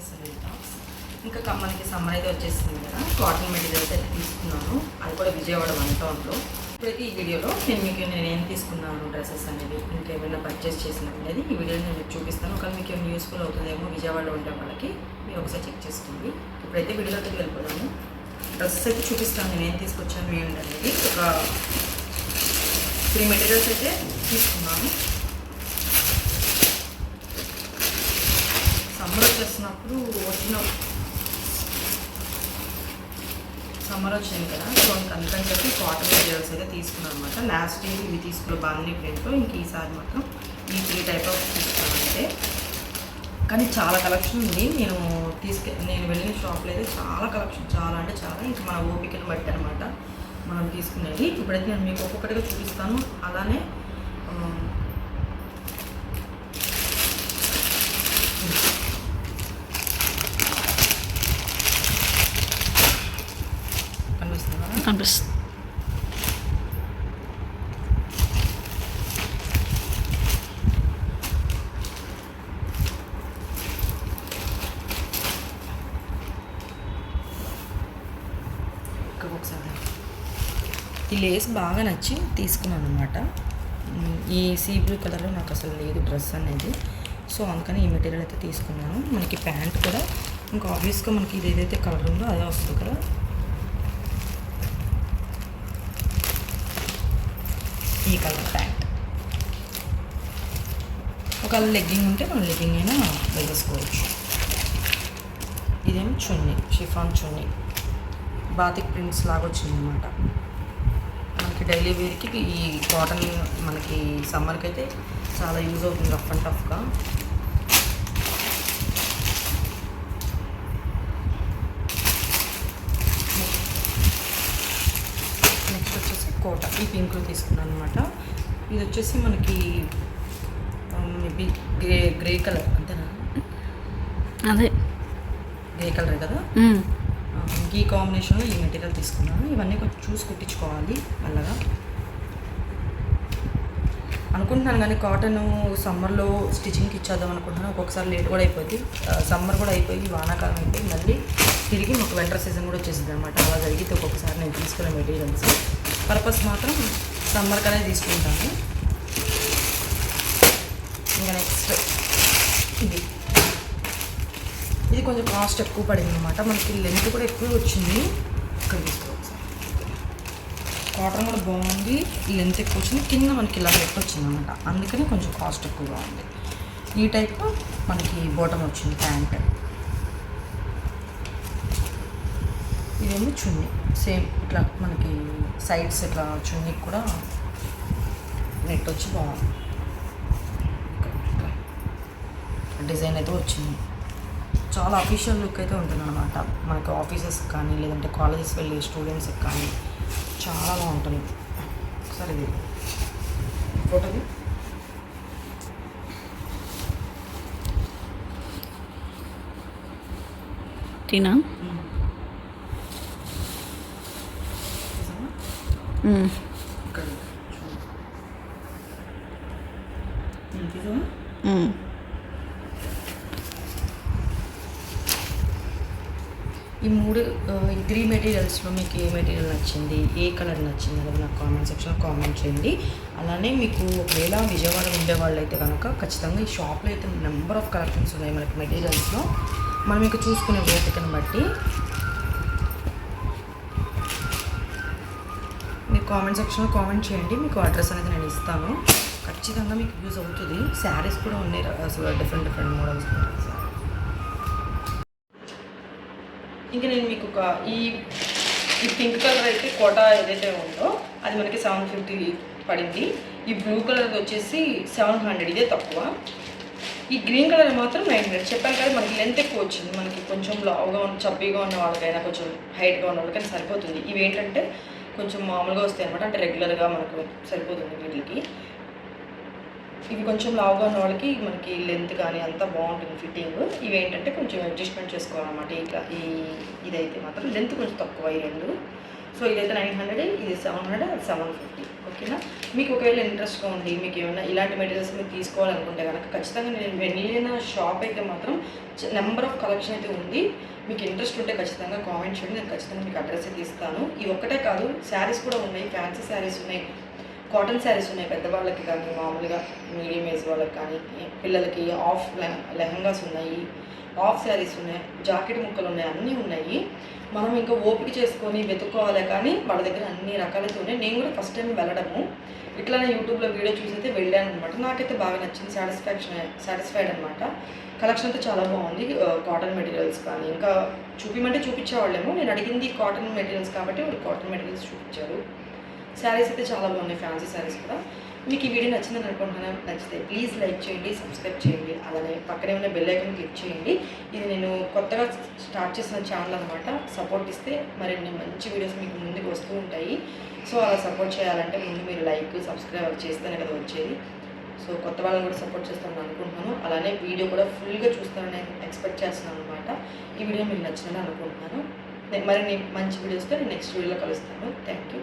Lakshmi tops. ఇంకా మనకి summer అయితే వచ్చేసింది కదా, కాటన్ మెటీరియల్స్ అయితే తీసుకున్నాను. అది కూడా విజయవాడ 1 టౌన్లో. ఇప్పుడైతే ఈ వీడియోలో నేను ఏం తీసుకున్నాను డ్రెస్సెస్ అనేది, ఇంకేమైనా పర్చేస్ చేసినది అనేది ఈ వీడియోలో నేను చూపిస్తాను. ఒకవేళ మీకు ఏమైనా యూస్ఫుల్ అవుతుందేమో విజయవాడలో ఉండే వాళ్ళకి, మీరు ఒకసారి చెక్ చేసుకోండి. ఇప్పుడైతే వీడియోలోకి వెళ్ళిపోదాము. డ్రెస్సెస్ అయితే చూపిస్తాను నేను ఏం తీసుకొచ్చాను ఏంటనేది. ఒక 3 మెటీరియల్స్ అయితే తీసుకున్నాను. సమ్మర్ వచ్చేసినప్పుడు సమ్మర్ వచ్చింది కదా, సో అందుకని చెప్పి కాటన్ మెటీరియల్స్ అయితే తీసుకున్నాను అనమాట. లాస్ట్ ఇయర్ ఇవి తీసుకున్న బాగుంది ప్రింట్లో, ఇంక ఈసారి మాత్రం ఈ 3 టైప్ ఆఫ్ తీసుకున్నాను అంటే. కానీ చాలా కలెక్షన్ ఉంది. నేను వెళ్ళిన షాప్లో అయితే చాలా కలెక్షన్, చాలా అంటే చాలా, ఇంకా మన ఓపికను బట్టి అనమాట మనం తీసుకునేది. ఇప్పుడైతే నేను మీకు ఒక్కొక్కటిగా చూపిస్తాను. అలానే కనిపిస్తుంది. ఈ లేస్ బాగా నచ్చి తీసుకున్నాను అనమాట. ఈ సీ బ్లూ కలర్లో నాకు అసలు లేదు డ్రెస్ అనేది, సో అందుకని ఈ మెటీరియల్ అయితే తీసుకున్నాను. మనకి ప్యాంట్ కూడా ఇంకా ఆబ్వియస్గా మనకి ఇది ఏదైతే కలర్ ఉందో అదే వస్తుంది కదా. ఈ కలర్ ప్యాంట్, ఒకవేళ లెగ్గింగ్ ఉంటే మనం లెగ్గింగ్ అయినా వేసుకోవచ్చు. ఇదేమో చున్నీ, షిఫాన్ చున్నీ, బాతిక్ ప్రింట్స్ లాగా వచ్చింది అనమాట. మనకి డైలీ వేర్కి ఈ కాటన్ మనకి సమ్మర్కి అయితే చాలా యూజ్ అవుతుంది, రఫ్ అండ్ టఫ్గా. నెక్స్ట్ వచ్చేసి కోట, ఈ పింక్లో తీసుకున్నాను అనమాట. ఇది వచ్చేసి మనకి మేబీ గ్రే కలర్, అంతేనా? అదే గ్రే కలర్ కదా. ఈ కాంబినేషన్లో ఈ మెటీరియల్ తీసుకున్నాను. ఇవన్నీ కొంచెం చూసి కుట్టించుకోవాలి మెల్లగా అనుకుంటున్నాను. కానీ కాటన్ సమ్మర్లో స్టిచ్చింగ్కి ఇచ్చేద్దాం అనుకుంటున్నాను. ఒక్కొక్కసారి లేట్ కూడా అయిపోద్ది. సమ్మర్ కూడా అయిపోయి వానాకాలం అయిపోయి మళ్ళీ తిరిగి మాకు వింటర్ సీజన్ కూడా వచ్చేసింది అనమాట. అలా జరిగితే ఒక్కొక్కసారి నేను తీసుకునే మెటీరియల్స్ పర్పస్ మాత్రం సమ్మర్కనే తీసుకుంటాను. ఇంకా నెక్స్ట్ ఇది కొంచెం కాస్ట్ ఎక్కువ పడింది అనమాట. మనకి లెంత్ కూడా ఎక్కువ వచ్చింది. ఇక్కడ తీసుకోవచ్చు, కాటన్ కూడా బాగుంది, లెంత్ ఎక్కువ వచ్చింది, కింద మనకి ఇలా నెట్ వచ్చింది అనమాట. అందుకని కొంచెం కాస్ట్ ఎక్కువగా ఉంది. ఈ టైప్ మనకి బాటమ్ వచ్చింది ప్యాంట్. ఇదేమో చున్నీ, సేమ్ ఇట్లా మనకి సైడ్స్ ఇట్లా చున్నీకి కూడా నెట్ వచ్చి బాగుంది. డిజైన్ అయితే వచ్చింది. చాలా అఫీషియల్ లుక్ అయితే ఉంటుంది అనమాట. మనకి ఆఫీసెస్కి కానీ లేదంటే కాలేజెస్ వెళ్ళే స్టూడెంట్స్కి కానీ చాలా బాగుంటుంది. ఒకసారి ఇది ఫోటోది టీనా ఇక్కడ ఈ 3 మెటీరియల్స్లో మీకు ఏ మెటీరియల్ నచ్చింది, ఏ కలర్ నచ్చింది అనేది నాకు కామెంట్ సెక్షన్లో కామెంట్ చేయండి. అలానే మీకు ఒకవేళ విజయవాడ ఉండే వాళ్ళు అయితే కనుక ఖచ్చితంగా ఈ షాప్లో అయితే నెంబర్ ఆఫ్ కలెక్షన్స్ ఉన్నాయి మనకి మెటీరియల్స్లో. మనం మీకు చూసుకునే ఓపికను బట్టి మీరు కామెంట్ సెక్షన్లో కామెంట్ చేయండి. మీకు అడ్రస్ అనేది నేను ఇస్తాను. ఖచ్చితంగా మీకు యూజ్ అవుతుంది. శారీస్ కూడా ఉన్నాయి అసలు, డిఫరెంట్ మోడల్స్. ఇంకా నేను మీకు ఈ పింక్ కలర్ అయితే కోటా ఏదైతే ఉందో అది మనకి 750 పడింది. ఈ బ్లూ కలర్ వచ్చేసి 700, ఇదే తక్కువ. ఈ గ్రీన్ కలర్ మాత్రం 900. చెప్పాను కదా మనకి లెంత్ ఎక్కువ వచ్చింది. మనకి కొంచెం లావుగా చబ్బీగా ఉన్న వాళ్ళకైనా కొంచెం హైట్గా ఉన్న వాళ్ళకైనా సరిపోతుంది. ఇవి ఏంటంటే కొంచెం మామూలుగా వస్తాయి అనమాట, అంటే రెగ్యులర్గా మనకు సరిపోతుంది వీటికి. ఇవి కొంచెం లావుగా ఉన్న వాళ్ళకి మనకి లెంత్ కానీ అంతా బాగుంటుంది ఫిట్టింగ్. ఇవి ఏంటంటే కొంచెం అడ్జస్ట్మెంట్ చేసుకోవాలన్నమాట. ఇట్లా ఇదైతే మాత్రం లెంత్ కొంచెం తక్కువ. ఈ 2 సో ఇదైతే 900, ఇది 700, అది 750. ఓకేనా? మీకు ఒకవేళ ఇంట్రెస్ట్గా ఉండి మీకు ఏమైనా ఇలాంటి మెటీరియల్స్ మీరు తీసుకోవాలనుకుంటే కనుక ఖచ్చితంగా నేను వెళ్ళిన షాప్ అయితే మాత్రం నెంబర్ ఆఫ్ కలెక్షన్ అయితే ఉంది. మీకు ఇంట్రెస్ట్ ఉంటే ఖచ్చితంగా కామెంట్ చేయండి, నేను ఖచ్చితంగా మీకు అడ్రస్ అయితే ఇస్తాను. ఇవి ఒక్కటే కాదు, శారీస్ కూడా ఉన్నాయి, ఫ్యాన్సీ శారీస్ ఉన్నాయి, కాటన్ శారీస్ ఉన్నాయి, పెద్దవాళ్ళకి కానీ మామూలుగా మీడియం ఏజ్ వాళ్ళకి కానీ, పిల్లలకి ఆఫ్ లెహంగాస్ ఉన్నాయి, ఆఫ్ శారీస్ ఉన్నాయి, జాకెట్ ముక్కలు ఉన్నాయి, అన్నీ ఉన్నాయి. మనం ఇంకా ఓపిక చేసుకొని వెతుక్కోవాలి, కానీ వాళ్ళ దగ్గర అన్ని రకాలైతే ఉన్నాయి. నేను కూడా ఫస్ట్ టైం వెళ్ళడము ఇట్లానే యూట్యూబ్లో వీడియో చూసి అయితే వెళ్ళాను అనమాట. నాకైతే బాగా నచ్చింది, సాటిస్ఫైడ్ అనమాట. కలెక్షన్ అయితే చాలా బాగుంది. కాటన్ మెటీరియల్స్ కానీ ఇంకా చూపిమంటే చూపించేవాళ్ళేమో, నేను అడిగింది కాటన్ మెటీరియల్స్ కాబట్టి వాళ్ళు కాటన్ మెటీరియల్స్ చూపించారు. శారీస్ అయితే చాలా బాగున్నాయి, ఫ్యాన్సీ శారీస్ కూడా. మీకు ఈ వీడియో నచ్చిందని అనుకుంటున్నాను. నచ్చితే ప్లీజ్ లైక్ చేయండి, సబ్స్క్రైబ్ చేయండి, అలానే పక్కనే ఉన్న బెల్ ఐకాన్ క్లిక్ చేయండి. ఇది నేను కొత్తగా స్టార్ట్ చేసిన ఛానల్ అనమాట. సపోర్ట్ ఇస్తే మరిన్ని మంచి వీడియోస్ మీకు ముందుకు వస్తూ ఉంటాయి. సో అలా సపోర్ట్ చేయాలంటే ముందు మీరు లైక్, సబ్స్క్రైబ్ చేస్తేనే కదా వచ్చేది. సో కొత్త వాళ్ళని కూడా సపోర్ట్ చేస్తానని అనుకుంటున్నాను. అలానే వీడియో కూడా ఫుల్గా చూస్తానని ఎక్స్పెక్ట్ చేస్తున్నాను అనమాట. ఈ వీడియో మీకు నచ్చిందని అనుకుంటున్నాను. మరిన్ని మంచి వీడియోస్తో నేను నెక్స్ట్ వీడియోలో కలుస్తాను. Thank you.